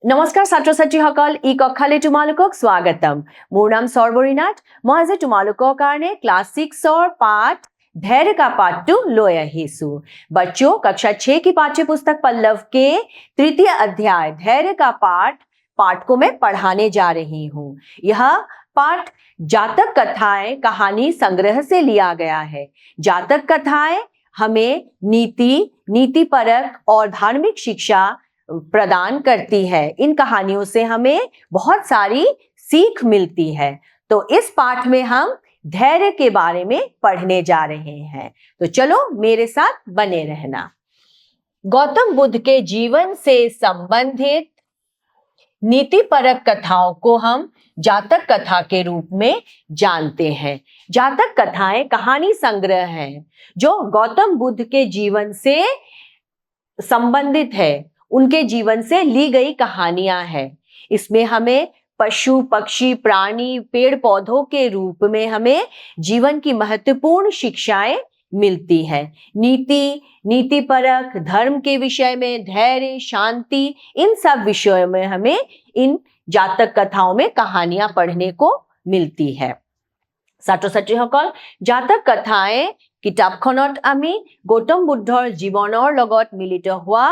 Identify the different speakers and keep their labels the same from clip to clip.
Speaker 1: নমস্কাৰ ছাত্ৰ ছাত্ৰীসকল, ই কক্ষালৈ তোমালোকক স্বাগতম। মোৰ নাম সৰ্বৰী নাথ। মই আজি তোমালোকৰ কাৰণে ক্লাस 6 पाठ धैर्य का पाठ 2 লৈ আহিছো। बच्चों, कक्षा 6 की पाठ्य पुस्तक पल्लव के तृतीय अध्याय धैर्य का पाठ को मैं पढ़ाने जा रही हूँ। यह पाठ जातक कथाएं कहानी संग्रह से लिया गया है। जातक कथाएं हमें नीतिपरक और धार्मिक शिक्षा प्रदान करती है। इन कहानियों से हमें बहुत सारी सीख मिलती है। तो इस पाठ में हम धैर्य के बारे में पढ़ने जा रहे हैं। तो चलो मेरे साथ बने रहना। गौतम बुद्ध के जीवन से संबंधित नीतिपरक कथाओं को हम जातक कथा के रूप में जानते हैं। जातक कथाएं कहानी संग्रह हैं जो गौतम बुद्ध के जीवन से संबंधित है। उनके जीवन से ली गई कहानियां हैं। इसमें हमें पशु पक्षी प्राणी पेड़ पौधों के रूप में हमें जीवन की महत्वपूर्ण शिक्षाएं मिलती है। नीतिपरक धर्म के विषय में, धैर्य शांति, इन सब विषयों में हमें इन जातक कथाओं में कहानियां पढ़ने को मिलती है। ছাত্ৰ ছাত্ৰীসকল, জাতক কথায়ে কিতাপখনত আমি গৌতম বুদ্ধৰ জীৱনৰ লগত মিলিত হোৱা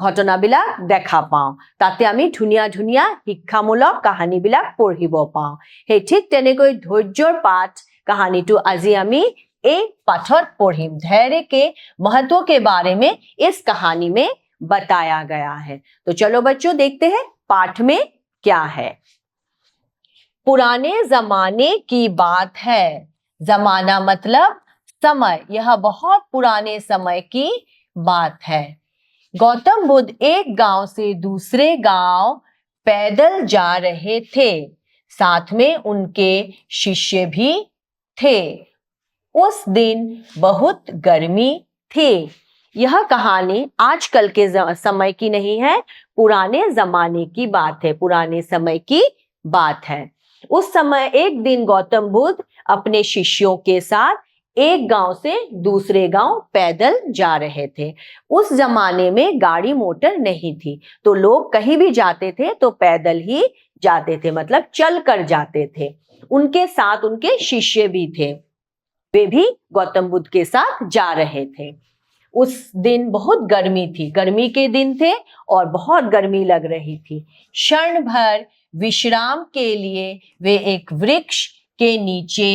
Speaker 1: ঘটনাবিলাক দেখা পাওঁ। তাতে আমি ধুনীয়া ধুনীয়া শিক্ষামূলক কাহিনীবিলাক পঢ়িব পাওঁ। সেই ঠিক তেনেকৈ ধৈৰ্যৰ পাঠ कहानीটো আজি আমি এই পাঠত পঢ়িম। धैर्य के महत्व के बारे में इस कहानी में बताया गया है। तो चलो बच्चों देखते हैं पाठ में क्या है। पुराने जमाने की बात है। जमाना मतलब समय। यह बहुत पुराने समय की बात है। गौतम बुद्ध एक गांव से दूसरे गांव पैदल जा रहे थे। साथ में उनके शिष्य भी थे। उस दिन बहुत गर्मी थी। यह कहानी आजकल के समय की नहीं है, पुराने जमाने की बात है। पुराने समय की बात है। उस समय एक दिन गौतम बुद्ध अपने शिष्यों के साथ एक गांव से दूसरे गांव पैदल जा रहे थे। उस जमाने में गाड़ी मोटर नहीं थी, तो लोग कहीं भी जाते थे तो पैदल ही जाते थे, मतलब चल कर जाते थे। उनके साथ उनके शिष्य भी थे, वे भी गौतम बुद्ध के साथ जा रहे थे। उस दिन बहुत गर्मी थी, गर्मी के दिन थे और बहुत गर्मी लग रही थी। क्षण भर विश्राम के लिए वे एक वृक्ष के नीचे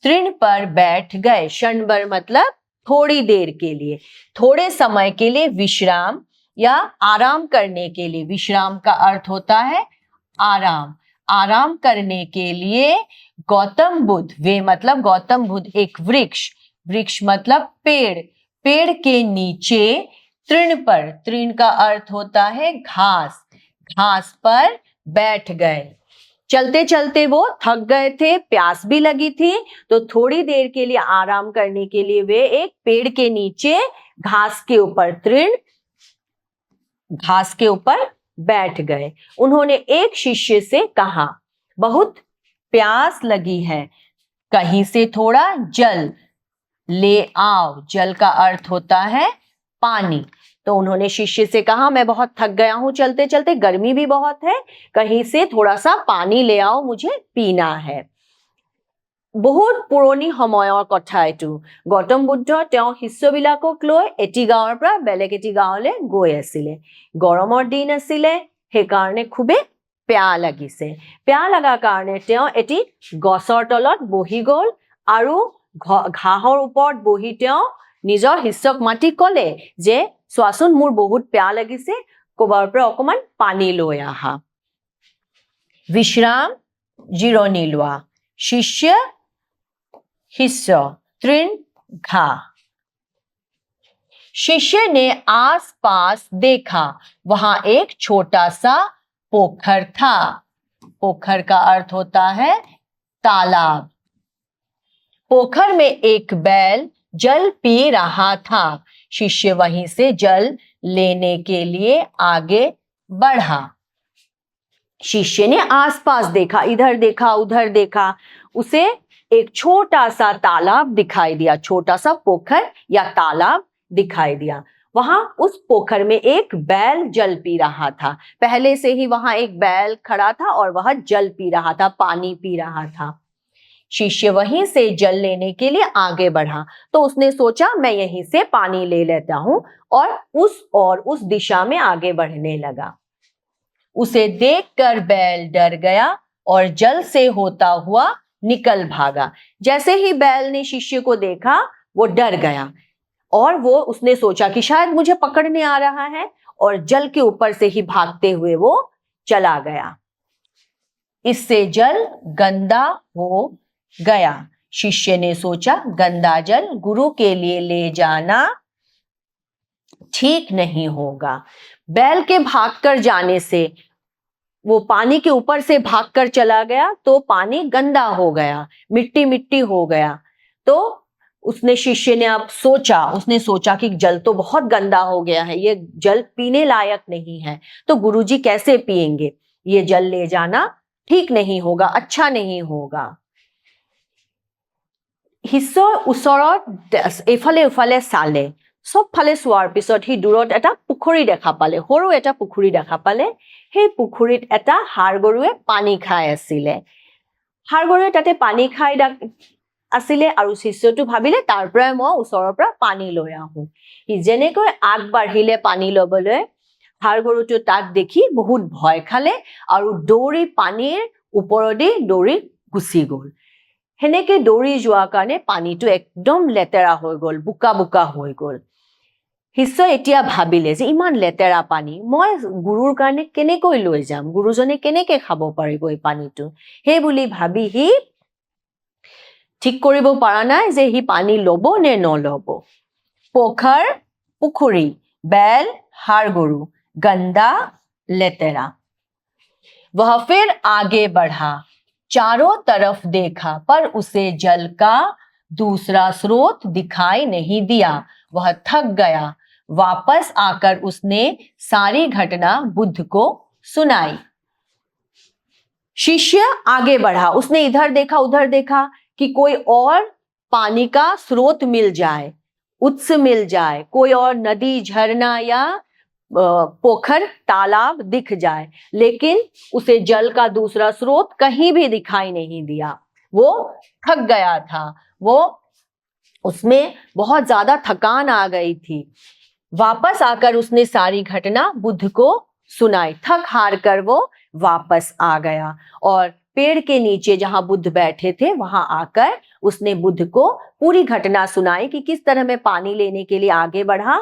Speaker 1: तृण पर बैठ गए। क्षण भर मतलब थोड़ी देर के लिए, थोड़े समय के लिए विश्राम या आराम करने के लिए। विश्राम का अर्थ होता है आराम। आराम करने के लिए गौतम बुद्ध, वे मतलब गौतम बुद्ध एक वृक्ष मतलब पेड़ के नीचे तृण पर, तृण का अर्थ होता है घास पर बैठ गए। चलते चलते वो थक गए थे, प्यास भी लगी थी, तो थोड़ी देर के लिए आराम करने के लिए वे एक पेड़ के नीचे घास के ऊपर बैठ गए। उन्होंने एक शिष्य से कहा, बहुत प्यास लगी है, कहीं से थोड़ा जल ले आओ। जल का अर्थ होता है पानी। तो उन्होंने शिष्य से कहा, मैं बहुत थक गया हूं चलते चलते, गर्मी भी बहुत है, कहीं से थोड़ा सा पानी ले आओ, मुझे पीना है। বহুত পুৰণি সময়ৰ কথা এইটো। গৌতম বুদ্ধ তেওঁ শিষ্যবিলাকক লৈ এটি গাঁৱৰ পৰা বেলেগ এটি গাঁৱলৈ গৈ আছিলে। গৰমৰ দিন আছিলে, সেইকাৰণে খুবেই প্যাহ লাগিছে। প্যাহ লগাৰ কাৰণে তেওঁ এটি গছৰ তলত বহি গ'ল আৰু ঘাঁহৰ ওপৰত বহি তেওঁ নিজৰ শিষ্যক মাতি ক'লে যে, চোৱাচোন মোৰ বহুত প্যাহ লাগিছে, ক'ৰবাৰ পৰা অকমান পানী লৈ আহা। विश्राम জিৰণি লোৱা। शिष्य तृण घाह। शिष्य ने आसपास देखा, वहां एक छोटा सा पोखर था। पोखर का अर्थ होता है तालाब। पोखर में एक बैल जल पी रहा था। शिष्य वहीं से जल लेने के लिए आगे बढ़ा। शिष्य ने आसपास देखा, इधर देखा उधर देखा, उसे एक छोटा सा तालाब दिखाई दिया, छोटा सा पोखर या तालाब दिखाई दिया। वहां उस पोखर में एक बैल जल पी रहा था। पहले से ही वहां एक बैल खड़ा था और वह जल पी रहा था, पानी पी रहा था। शिष्य वहीं से जल लेने के लिए आगे बढ़ा, तो उसने सोचा मैं यहीं से पानी ले लेता हूं, और उस दिशा में आगे बढ़ने लगा। उसे देखकर बैल डर गया और जल से होता हुआ निकल भागा। जैसे ही बैल ने शिष्य को देखा, वो डर गया और उसने सोचा कि शायद मुझे पकड़ने आ रहा है, और जल के ऊपर से ही भागते हुए वो चला गया। इससे जल गंदा हो गया। शिष्य ने सोचा गंदा जल गुरु के लिए ले जाना ठीक नहीं होगा। बैल के भागकर जाने से, वो पानी के ऊपर से भागकर चला गया तो पानी गंदा हो गया, मिट्टी मिट्टी हो गया। तो शिष्य ने अब सोचा कि जल तो बहुत गंदा हो गया है, ये जल पीने लायक नहीं है, तो गुरुजी कैसे पिएंगे, ये जल ले जाना ठीक नहीं होगा, अच्छा नहीं होगा। শিষ্যৰ ওচৰত এইফালে ইফালে চালে, চবফালে চোৱাৰ পিছত সি দূৰত এটা পুখুৰী দেখা পালে, সৰু এটা পুখুৰী দেখা পালে। সেই পুখুৰীত এটা ষাঁড় গৰুৱে পানী খাই আছিলে। ষাঁড় গৰুৱে তাতে পানী খাই আছিলে আৰু শিষ্যটো ভাবিলে তাৰ পৰাই মই ওচৰৰ পৰা পানী লৈ আহোঁ। সি যেনেকৈ আগবাঢ়িলে পানী ল'বলৈ, ষাঁড় গৰুটো তাক দেখি বহুত ভয় খালে আৰু দৌৰি পানীৰ ওপৰেদি দৌৰি গুচি গ'ল। সেনেকে দৌৰি যোৱাৰ কাৰণে পানীটো একদম লেতেৰা হৈ গ'ল, বোকা বোকা হৈ গ'ল। শিষ্যই এতিয়া ভাবিলে যে ইমান লেতেৰা পানী মই গুৰুৰ কাৰণে কেনেকৈ লৈ যাম, গুৰুজনে কেনেকে খাব পাৰিব এই পানীটো, সেই বুলি ভাবি সি ঠিক কৰিব পৰা নাই যে সি পানী ল'ব নে নল'ব। পোখৰ, পুখুৰী, बैल, ষাঁড় গৰু, गंदा, लेतेरा। वह फिर आगे बढ़ा, चारों तरफ देखा, पर उसे जल का दूसरा स्रोत दिखाई नहीं दिया। वह थक गया। वापस आकर उसने सारी घटना बुद्ध को सुनाई। शिष्य आगे बढ़ा, उसने इधर देखा उधर देखा कि कोई और पानी का स्रोत मिल जाए, उत्स मिल जाए, कोई और नदी, झरना या पोखर, तालाब दिख जाए, लेकिन उसे जल का दूसरा स्रोत कहीं भी दिखाई नहीं दिया। वो थक गया था, उसमें बहुत ज्यादा थकान आ गई थी। वापस आकर उसने सारी घटना बुद्ध को सुनाई। थक हार कर वो वापस आ गया और पेड़ के नीचे जहां बुद्ध बैठे थे वहां आकर उसने बुद्ध को पूरी घटना सुनाई कि किस तरह मैं पानी लेने के लिए आगे बढ़ा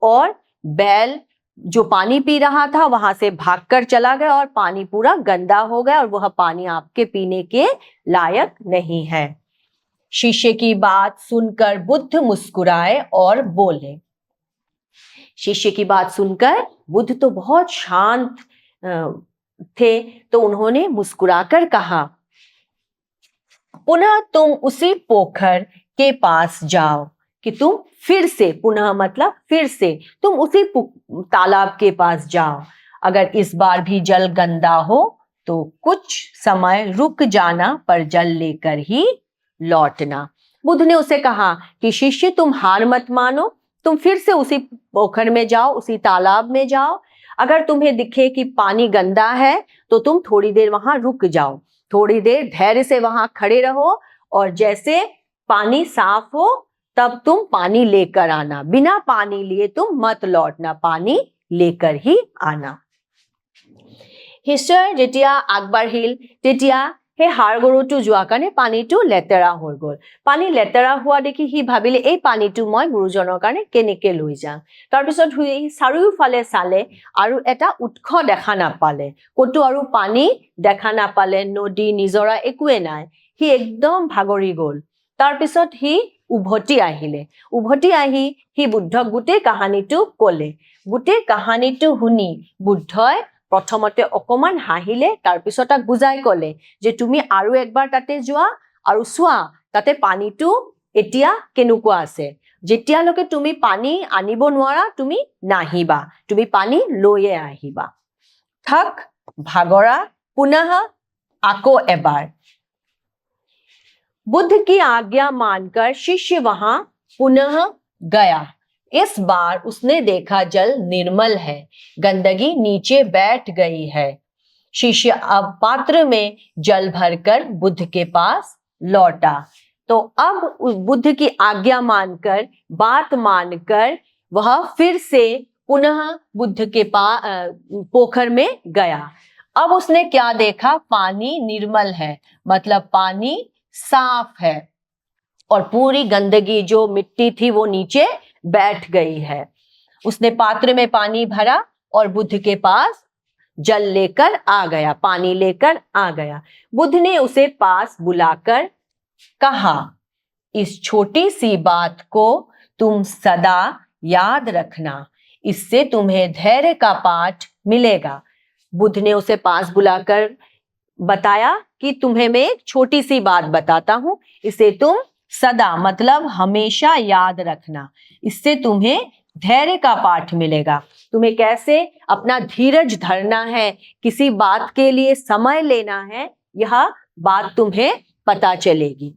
Speaker 1: और बैल जो पानी पी रहा था वहां से भागकर चला गया और पानी पूरा गंदा हो गया और वह पानी आपके पीने के लायक नहीं है। शिष्य की बात सुनकर बुद्ध मुस्कुराए और बोले। शिष्य की बात सुनकर बुद्ध तो बहुत शांत थे, तो उन्होंने मुस्कुराकर कहा, पुनः तुम उसी पोखर के पास जाओ, कि तुम फिर से, पुनः मतलब फिर से, तुम उसी तालाब के पास जाओ। अगर इस बार भी जल गंदा हो तो कुछ समय रुक जाना, पर जल लेकर ही लौटना। बुद्ध ने उसे कहा कि शिष्य तुम हार मत मानो, तुम फिर से उसी पोखर में जाओ, उसी तालाब में जाओ। अगर तुम्हें दिखे कि पानी गंदा है तो तुम थोड़ी देर वहां रुक जाओ, थोड़ी देर धैर्य से वहां खड़े रहो और जैसे पानी साफ हो तब तुम पानी लेकर आना, बिना पानी लिए तुम मत लौटना, पानी लेकर ही आना। শিষ্যই যেতিয়া আগবাঢ়িল তেতিয়া সেই ষাঁড় গৰুটো যোৱাৰ কাৰণে পানীটো লেতেৰা হৈ গ'ল। পানী লেতেৰা হোৱা দেখি সি ভাবিলে এই পানীটো মই গুৰুজনৰ কাৰণে কেনেকে লৈ যাম। তাৰপিছত সি চাৰিওফালে চালে আৰু এটা উৎস দেখা নাপালে, ক'তো আৰু পানী দেখা নাপালে, নদী নিজৰা একোৱে নাই। সি একদম ভাগৰি গ'ল। তাৰপিছত সি উভতি আহিলে। উভতি আহি সি বুদ্ধক গোটেই কাহিনীটো ক'লে। গোটেই কাহিনীটো শুনি বুদ্ধই প্ৰথমতে অকমান হাঁহিলে, তাৰপিছত তাক বুজাই ক'লে যে তুমি আৰু একবাৰ তাতে যোৱা আৰু চোৱা তাতে পানীটো এতিয়া কেনেকুৱা আছে। যেতিয়ালৈকে তুমি পানী আনিব নোৱাৰা তুমি নাহিবা, তুমি পানী লৈয়ে আহিবা। থক ভাগৰা পুনः আকৌ এবাৰ। बुद्ध की आज्ञा मानकर शिष्य वहां पुनः गया। इस बार उसने देखा जल निर्मल है, गंदगी नीचे बैठ गई है। शिष्य अब पात्र में जल भरकर बुद्ध के पास लौटा। तो अब उस बुद्ध की आज्ञा मानकर, बात मानकर वह फिर से पुनः बुद्ध के पास पोखर में गया। अब उसने क्या देखा? पानी निर्मल है, मतलब पानी साफ है और पूरी गंदगी जो मिट्टी थी वो नीचे बैठ गई है। उसने पात्र में पानी भरा और बुद्ध के पास जल लेकर आ गया, पानी लेकर आ गया। बुद्ध ने उसे पास बुलाकर कहा, इस छोटी सी बात को तुम सदा याद रखना, इससे तुम्हें धैर्य का पाठ मिलेगा। बुद्ध ने उसे पास बुलाकर बताया कि तुम्हें मैं एक छोटी सी बात बताता हूं, इसे तुम सदा मतलब हमेशा याद रखना, इससे तुम्हें धैर्य का पाठ मिलेगा। तुम्हें कैसे अपना धीरज धरना है, किसी बात के लिए समय लेना है, यह बात तुम्हें पता चलेगी।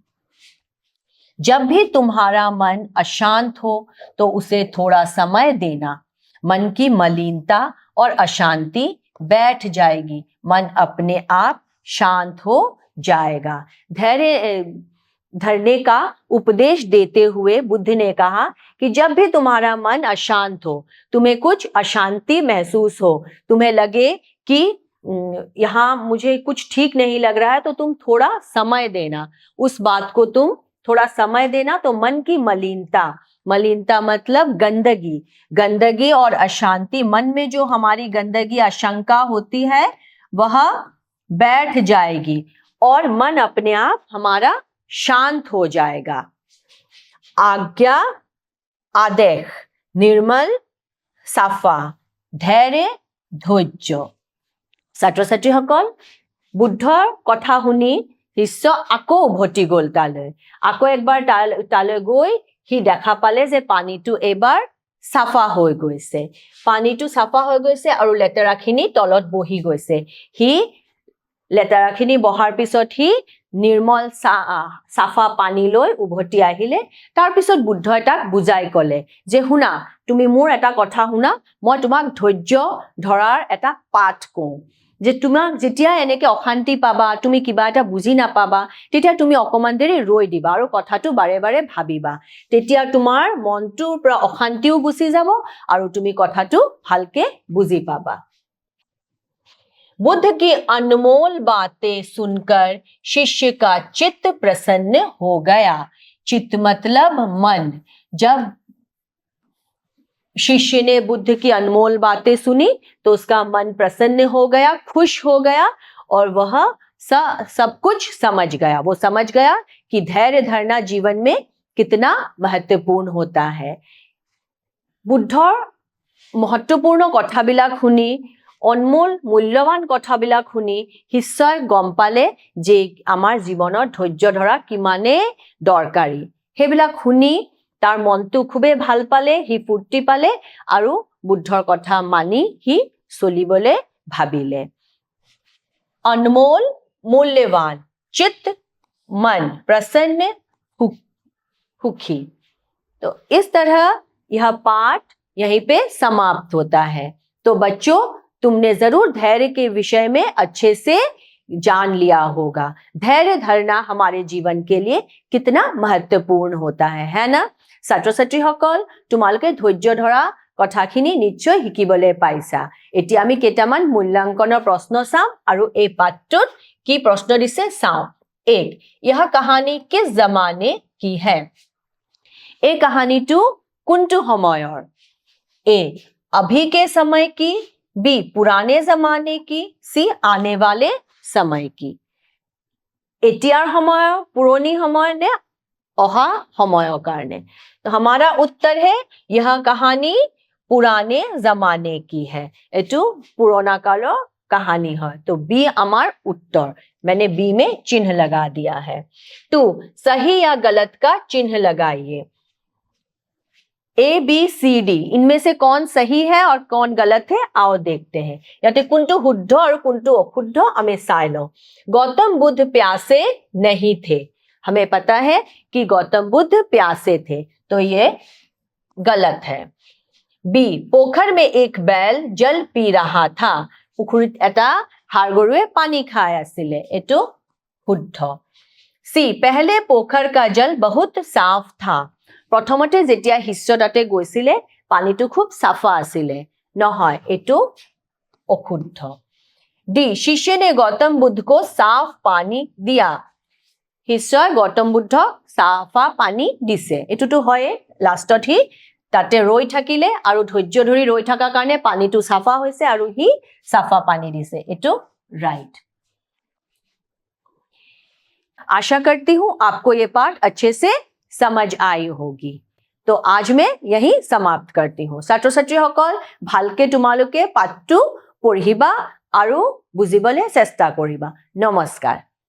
Speaker 1: जब भी तुम्हारा मन अशांत हो तो उसे थोड़ा समय देना, मन की मलिनता और अशांति बैठ जाएगी, मन अपने आप शांत हो जाएगा। धैर्य धरने का उपदेश देते हुए बुद्ध ने कहा कि जब भी तुम्हारा मन अशांत हो, तुम्हें कुछ अशांति महसूस हो, तुम्हें लगे कि यहाँ मुझे कुछ ठीक नहीं लग रहा है, तो तुम थोड़ा समय देना, उस बात को तुम थोड़ा समय देना। तो मन की मलिनता, मलिनता मतलब गंदगी, गंदगी और अशांति, मन में जो हमारी गंदगी आशंका होती है वह बैठ जाएगी और मन अपने आप हमारा शांत हो जाएगा। आज्ञा आदेश निर्मल साफा धैर्य ধৈৰ্য। ছাত্ৰ ছাত্ৰীসকল, বুদ্ধৰ কথা শুনি শিষ্য আকৌ উভতি গ'ল তালৈ। আকৌ একবাৰ তালৈ গৈ সি দেখা পালে যে পানীটো এবাৰ চাফা হৈ গৈছে, পানীটো চাফা হৈ গৈছে আৰু লেতেৰাখিনি তলত বহি গৈছে। সি লেতেৰাখিনি বহাৰ পিছত সি নিৰ্মল চাফা পানী লৈ উভতি আহিলে। তাৰপিছত বুদ্ধই তাক বুজাই ক'লে যে শুনা, তুমি মোৰ এটা কথা শুনা, মই তোমাক ধৈৰ্য ধৰাৰ এটা পাঠ কওঁ। যে তোমাক যেতিয়া এনেকে অশান্তি পাবা, তুমি কিবা এটা বুজি নাপাবা, তেতিয়া তুমি অকমান দেৰি ৰৈ দিবা আৰু কথাটো বাৰে বাৰে ভাবিবা, তেতিয়া তোমাৰ মনটোৰ পৰা অশান্তিও গুচি যাব আৰু তুমি কথাটো ভালকে বুজি পাবা। बुद्ध की अनमोल बातें सुनकर शिष्य का चित्त प्रसन्न हो गया। चित्त मतलब मन। जब शिष्य ने बुद्ध की अनमोल बातें सुनी तो उसका मन प्रसन्न हो गया, खुश हो गया और वह सब कुछ समझ गया। वो समझ गया कि धैर्य धरना जीवन में कितना महत्वपूर्ण होता है। बुद्धर महत्वपूर्ण कथाबिलाक शुनी, अनमोल मूल्यवान कथाबिलाक शुनी शिष्যই গম পালে যে আমাৰ জীৱনত ধৈৰ্য ধৰা কিমানে দৰকাৰী। সেইবিলাক শুনি তাৰ মনটো খুবেই ভাল পালে, সি ফূৰ্তি পালে আৰু বুদ্ধৰ কথা মানি সি চলিবলে ভাবিলে। अनमोल मूल्यवान, चित्त मन प्रसन्न सुखी। तो इस तरह यह पाठ यहीं पे समाप्त होता है। तो बच्चों, तुमने जरूर धैर्य के विषय में अच्छे से जान लिया होगा। धैर्य धरना हमारे जीवन के लिए कितना महत्वपूर्ण होता है ना? ছাত্ৰ ছাত্ৰীসকল, তোমালোকে ধৈৰ্য ধৰা কথাখিনি নিশ্চয় শিকিবলৈ পাইছা। এতিয়া আমি কেইটামান মূল্যাংকনৰ প্ৰশ্ন চাম আৰু এই পাঠটোত কি প্ৰশ্ন দিছে চাওঁ। 1. यह कहानी किस जमाने की है? এই কাহিনীটো কোনটো সময়ৰ? A. अभी के समय की, B. पुराने जमाने की, C. आने वाले समय की। এতিয়াৰ সময়, পুৰণি সময় নে অহা সময়ৰ কাৰণে? तो हमारा उत्तर है यह कहानी पुराने जमाने की है। एटू पुराना कालो कहानी है। तो बी हमार उत्तर, मैंने बी में चिन्ह लगा दिया है। 2. सही या गलत का चिन्ह लगाइए। ए बी सी डी इनमें से कौन सही है और कौन गलत है, आओ देखते हैं। याते कुंटू शुद्ध और कुंटू अशुद्ध हमें साय लो। गौतम बुद्ध प्यासे नहीं थे। हमें पता है कि गौतम बुद्ध प्यासे थे, तो ये गलत है। बी, पोखर में एक बैल जल पी रहा था। पुखुरीत एटा ষাঁড় গৰুৱে পানী খাই আছিলে, এটো শুদ্ধ। সি, पहले पोखर का जल बहुत साफ था। प्रथमते जेतिया हिस्स ताते গৈছিলে पानीটো খুব साफा आছিলে, নহয়, এটো অশুদ্ধ। डी, शिष्य ने गौतम बुद्ध को साफ पानी दिया। शिष्যই गौतम बुद्ध साफा पानी दिसे, এটোটো হয়। লাষ্টত হি তাতে ৰৈ থাকিলে আৰু ধৈৰ্য ধৰি ৰৈ থকাৰ কাৰণে পানীটো সাফা হৈছে আৰু হি সাফা পানী দিছে, এটো राइट। आशा करती हूं आपको ये पाठ अच्छे से समझ आई होगी। तो आज मैं यही समाप्त करती हूँ। ছাত্ৰ ছাত্ৰীসকল, ভালকে তোমালোকে পাঠটো পঢ়িবা আৰু বুজিবলৈ চেষ্টা কৰিবা। নমস্কাৰ।